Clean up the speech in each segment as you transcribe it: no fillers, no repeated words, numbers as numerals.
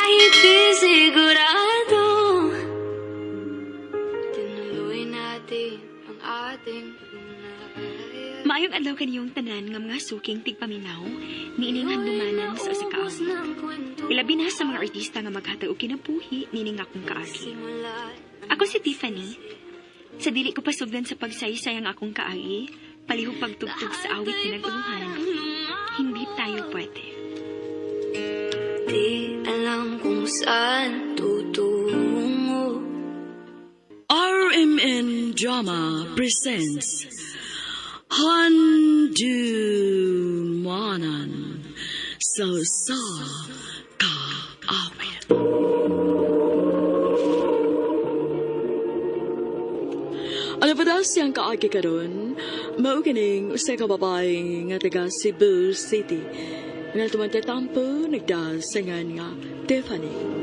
kahit di sigurado. Tinuloy natin ang ating unay. Maayong adlaw kaniyong tanan nga mga suking tigpaminaw, niining handumanan sa usa ka awit. Ilabi na sa mga artista nga maghatag og kinabuhi nining akong kaagi. Ako si Tiffany. Sa dili ko pasugdan sa pagsaysay ang akong kaagi, palihog pagtugtog sa awit pinag-uluhan. Hindi tayo pwede. Di alam kung saan tutungo. RMN Drama presents Handumanan sa Awit. Ano pa daw siyang kaagi karon? Mauganing usa ka babae nga taga Cebu City. Nga tumantatampo nagdasangan nga Tiffany.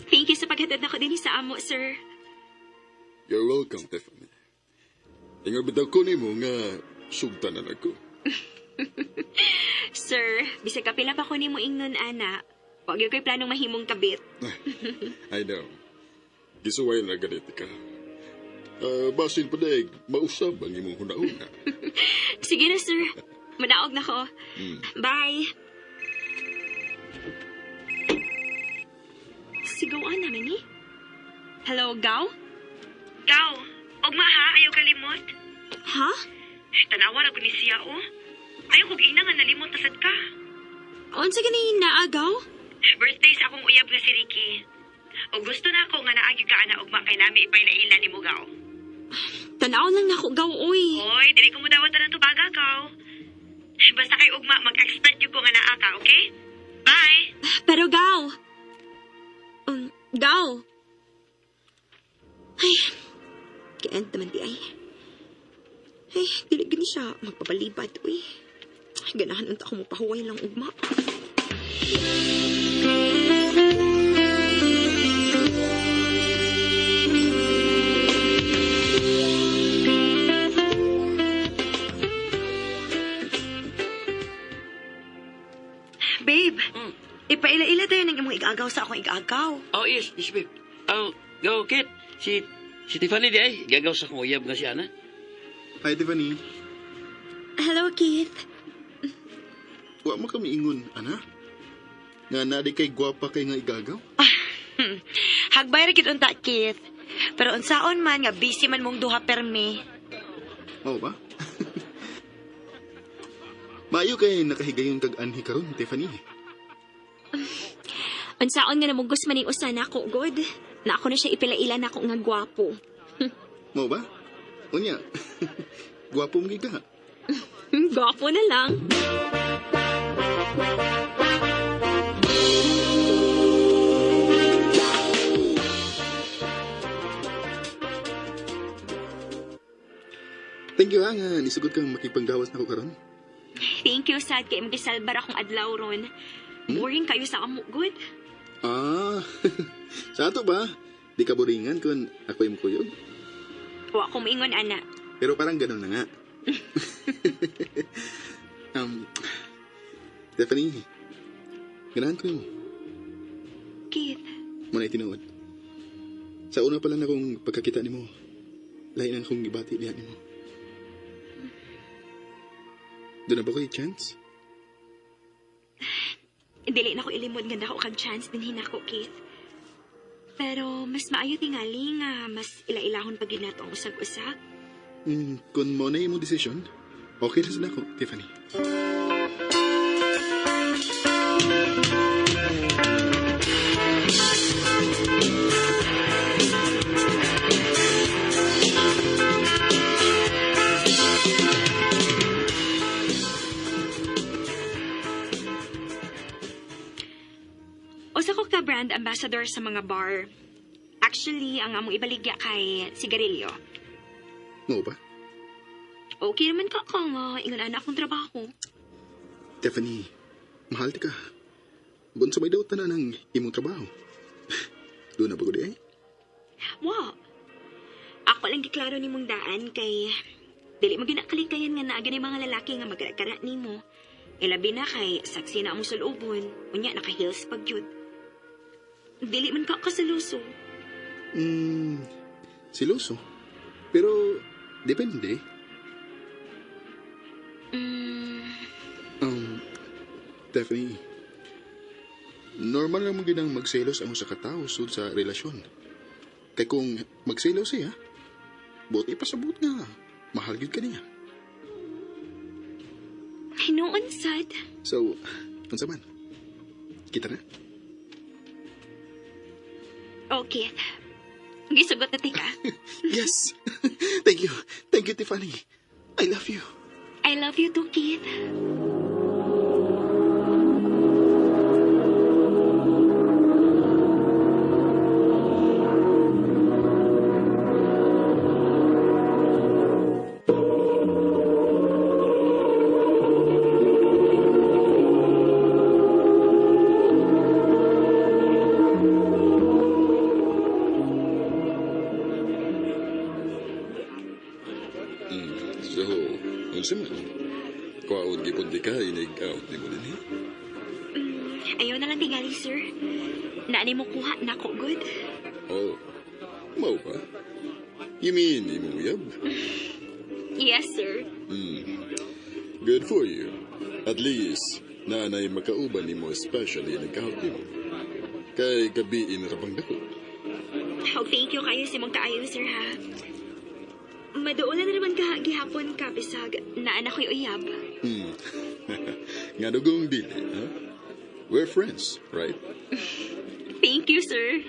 Thank you sa paghatid nako dinhi sa amo, sir. You're welcome, Tiffany. Ingat bitaw ko nimo nga sugtanan ako. Sir, bisag kapila pa ko nimo ingnon ana. Wag gyud ko'y planong mahimong kabit. I know. Gisuway na ganit ka. Basin pa daig, mausab ang imong huna-una. Sige na, sir. Manaog na ko. Bye. Sigawan naman ni. Hello, Gaw? Gaw, ugma ha, ayaw kalimot. Ha? Tanawa na ko ni siya, oh. Ayaw kong ina nga nalimot na sad ka. Unsa gani naa, Gaw? Birthday sa akong uyab nga si Ricky. O gusto na ako nga naagi ka ana ugma kay nami ipailaila ni mo, Gaw. Tanaw lang nako, Gaw, uy. Oy, dili ko mo dawat na tubaga, Gaw. Basta kay ugma, mag-expect yung ko nga naa ka, okay? Bye! Pero, Gaw. Gaw. Ay, kaya naman di ay. Ay, dili gani siya magpapalibad, uy. Ay, ganahan unta ako mapahuway lang ugma. Babe, ipaila-ila tayo ng imong igagaw sa akong igagaw. Oh, yes, babe. Oh, go, Kit. Si Tiffany di ay. Gagaw sa kong uyab nga siya, na. Hi, Tiffany. Hello, Keith. Wa mo kami ingon, ana? Nga nadi kay gwapa kay nga igagaw? Hagbay ra gid unta, Keith. Pero unsaon man nga busy man mong duha permi. Mao ba? Maayo kay nakahigayon kag anhi karon, Tiffany. Unsaon nga namugos man ning usa nako, God. Na ako na siya ipilaila nako nga gwapo. Mao ba? Unya. Gwapo mo ka. Gwapo na lang. Thank you nga nisugod kang makipanggawas nako karon. Thank you, sad kay magisalbar akong adlaw ron. Boring kayo sa amo, God. Sa ato ba? Di ka boringan kung ako yung kuyog? Wa ko maingon, ana. Pero parang ganun na nga. Tiffany, ganahan ko yun. Keith. Muna itinuod. Sa una pa lang akong pagkakita ni mo, lain ang akong gibati diyan ni mo. Doon na ba ko chance? Dili na ko ilimod nga dako kag chance din hinako, Keith. Pero mas maayo tingali nga mas ila-ilahon pag nato ang usag-usag. Kung mo na yung desisyon, okay na sa ako, Tiffany. Usa ko ka brand ambassador sa mga bar. Actually, ang among ibaligya kay sigarilyo. Mo ba? Okay naman ka kung ingon anak akong trabaho. Tiffany, mahal ti ka. Buwan sa may daw na ng imong trabaho. Doon na ba ko di ay? Wa. Ako lang giklaro ni mong daan kay dili mo ginakalikayan nga naa gani mga lalaki nga magkara nimo. Ilabi na kay saksi na among sulubon, unya naka-heels pagyud. Dili man ka kasaluso. Siloso. Pero, depende. Tiffany, normal lang ginang magselos ang usa ka tawo sud sa relasyon. Kay kung magselos siya, buti pasabot nga. Mahal gyud ka niya. Hinuon sad. So, unsa man? Kita na? Okay. Gisugot na tika. Yes! Thank you. Thank you, Tiffany. I love you. I love you too, Keith. So, unsa man? Kuwaon gipon di ka, inig-out ni mo din eh. Ayaw na lang tingali, sir. Naani mo kuha na ko good. Oh, mau ba? You mean imuyab? Yes, sir. Good for you. At least, naanay makauban ni mo especially nagkahot ni mo. Kay gabiin na rabang dako. Oh, thank you kayo si mong kaayo, sir, ha? Maduolan na naman ka gihapon ka bisag naan ako'y uyab. Nga dugong dili, ha? We're friends, right? Thank you, sir.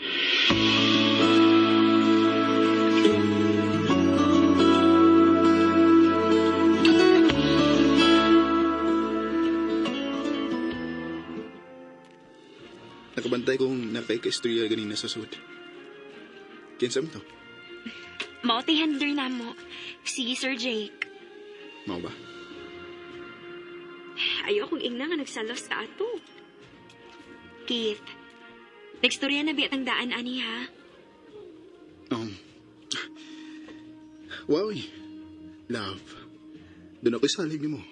Nakabantay kong nakaika-istorya ganina sa sud. Kinsam to? Mauti handler na mo. Si Sir Jake. Mao ba? Ayaw kong ingna nga nagsalos ka ato. Keith, nagstorya na biya tang daan, ani, ha? Wow, love. Doon ako'y salig ni mo.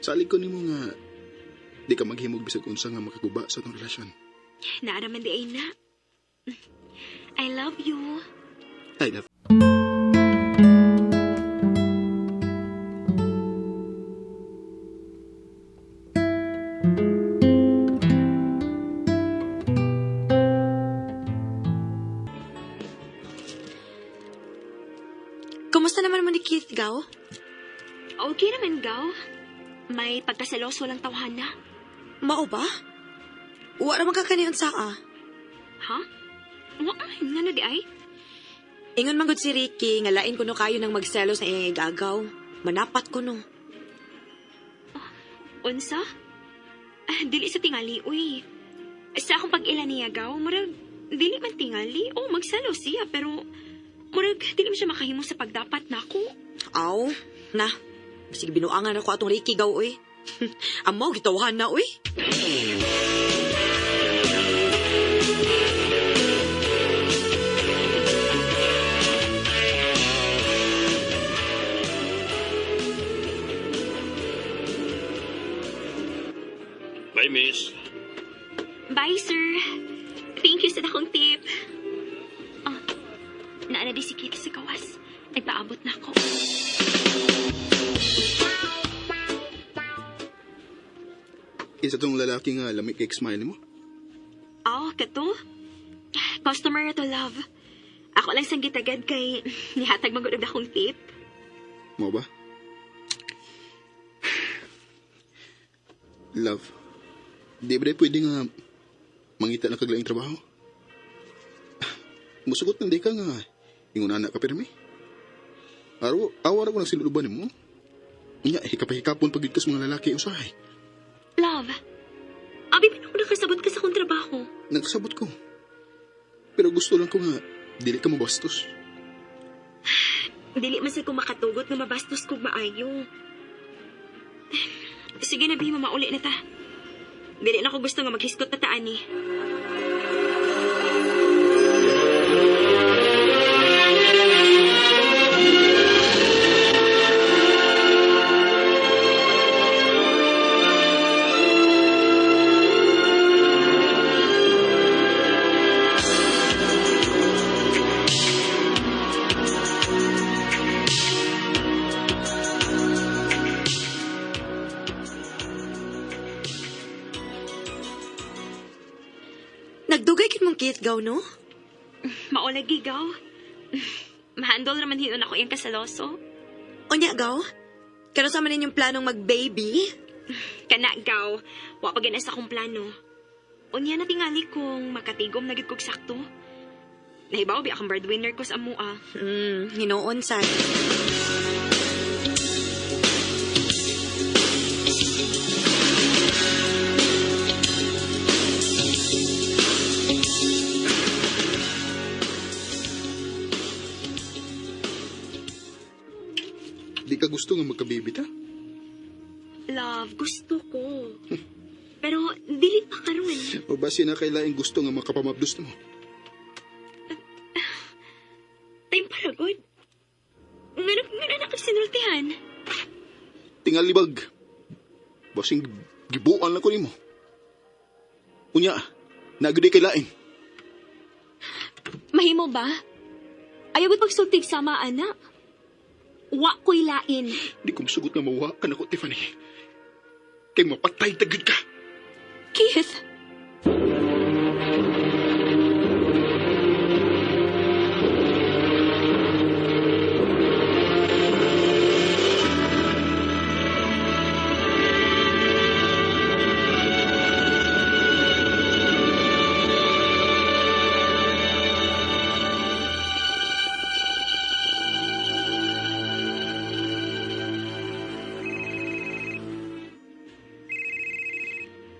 Salig ko ni mo nga di ka maghimog bisag unsa nga makaguba sa itong relasyon. Naaraman di ay na. I love you. I love. Kumusta naman mo ni Keith, Gaw? Okay naman, Gaw. May pagkaseloso lang tawhana. Mao ba? Wa ra man ka kaniyon sa Ha? Waan, nga no di ay? Ingon man gud si Ricky nga lain kuno kayo nang magselos na iyang igagaw. Manapat ko no. Unsa? Dili sa tingali, uy. Sa akong pag-ila niya, Gaw, murag, dili man tingali. O, magselos siya, pero murag, dili mo siya makahimo sa pagdapat nako. Aw, na. Sige binuangan ako atong Ricky, Gaw, uy. Amaw, gitawahan na, uy. Bye, miss. Bye, sir. Thank you sa dakong tip. Naana di si Kitty sa kawas. Nagpaabot na ako. Isa tong lalaki nga lamig kay smile mo. Kato? Customer na to, love. Ako lang sang gitagad kay nihatag magulog akong tip. Mo ba? Love, di ba pwede nga mangita na kaglaing trabaho? Musugot ng di ka nga ingon anak ka pirmi. Awar ako ng sinuluban mo. Nga, hikapahikapon pagid ka sa mga lalaki usahay. Love, abi pa ako nakasabot ka sa kong trabaho. Nagkasabot ko. Pero gusto lang ko nga, dili ka mabastos. Dili man sa ko makatugot nga mabastos kog maayo. Sige na, Bi, mamauli na ta. Dili na ko gusto nga maghiskot na taan ni. Nagdugay kin mong kit gaw, no? Maulag gigaw. Mahandol naman hiyon ako yung kasaloso. Unya gaw? Kano sa man ninyong planong mag-baby? Kana gaw, wa pa ginas akong plano. Unya na tingali kong makatigom na gid kog sakto. Nahibaw bi akong breadwinner ko sa amua. Hinoon sad. Di ka gusto nga magka-baby ta? Love, gusto ko. Pero dili pa karon. O ba sinakailaing gusto nga makapamabdos mo? Time para good. Nga na sinultihan. Tingalibag. Basing gibuan lang ko nimo. Unya, nagdi kay lain. Mahimo ba? Ayaw gud magsultig sama, ana. Wa ko'y lain. Di ko masugot nga mawa ka na ko, Tiffany. Kay mapatay tagid ka. Keith.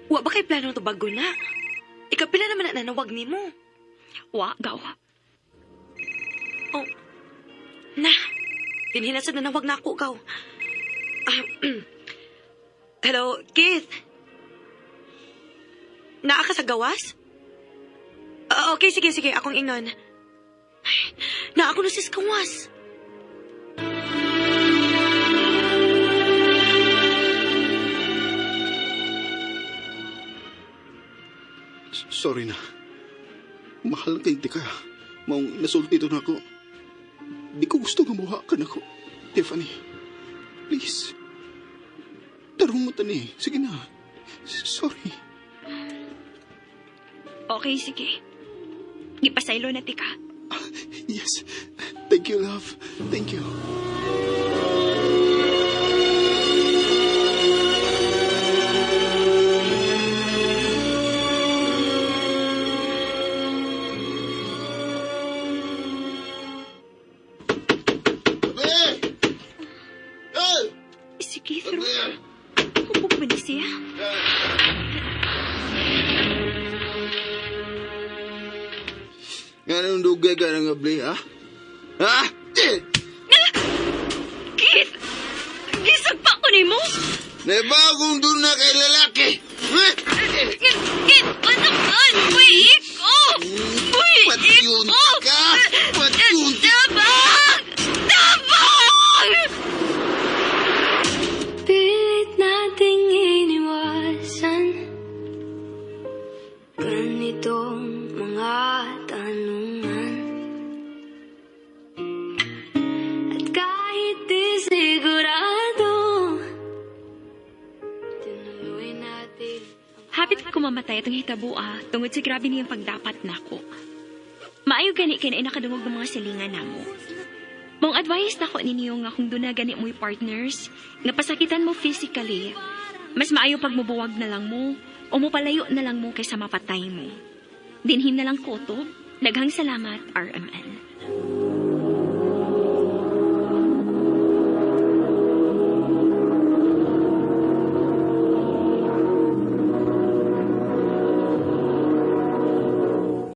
Wa ba kay plano to bago na? Ikapila naman na nanawag ni mo. Wa, gaw. Oh. Na. Tinhinasad na nawag na ako, gaw. Hello, Keith? Naa ka sa gawas? Okay, sige. Akong ingnon. Naa ako na sis gawas. Sorry na. Mahal kay di ka. Maong nasulti to na ako. Di ko gusto nga mawakan ako. Tiffany, please. Tarong mo tani. Sige na. Sorry. Okay, sige. Gipasaylo na ti ka. Yes. Thank you, love. Thank you. Sige, pero... Upo ba ni siya? Nga nung dugay ka ng abli, ha? Ha? Keith! Gisag pa ko ni mo! Naibagong doon na kay lalaki! Keith! Ano? Wait! Oh! Wait! Patyun ka! Patyun! Tabang! Pilit nating iniwasan ganitong mga tanungan. At kahit di sigurado, tinuloy natin ang Hapit ko mamatay itong hitabua tungod sa grabe niyang pagdapat nako. Maayo gani kay na nakadungog ng mga silingan namo. Mong advice na ko ninyo nga kung doon na gani mo'y partners, nga pasakitan mo physically, mas maayo pag mubuwag na lang mo o mupalayo na lang mo kaysa mapatay mo. Dinhin na lang ko to. Daghang salamat, RMN.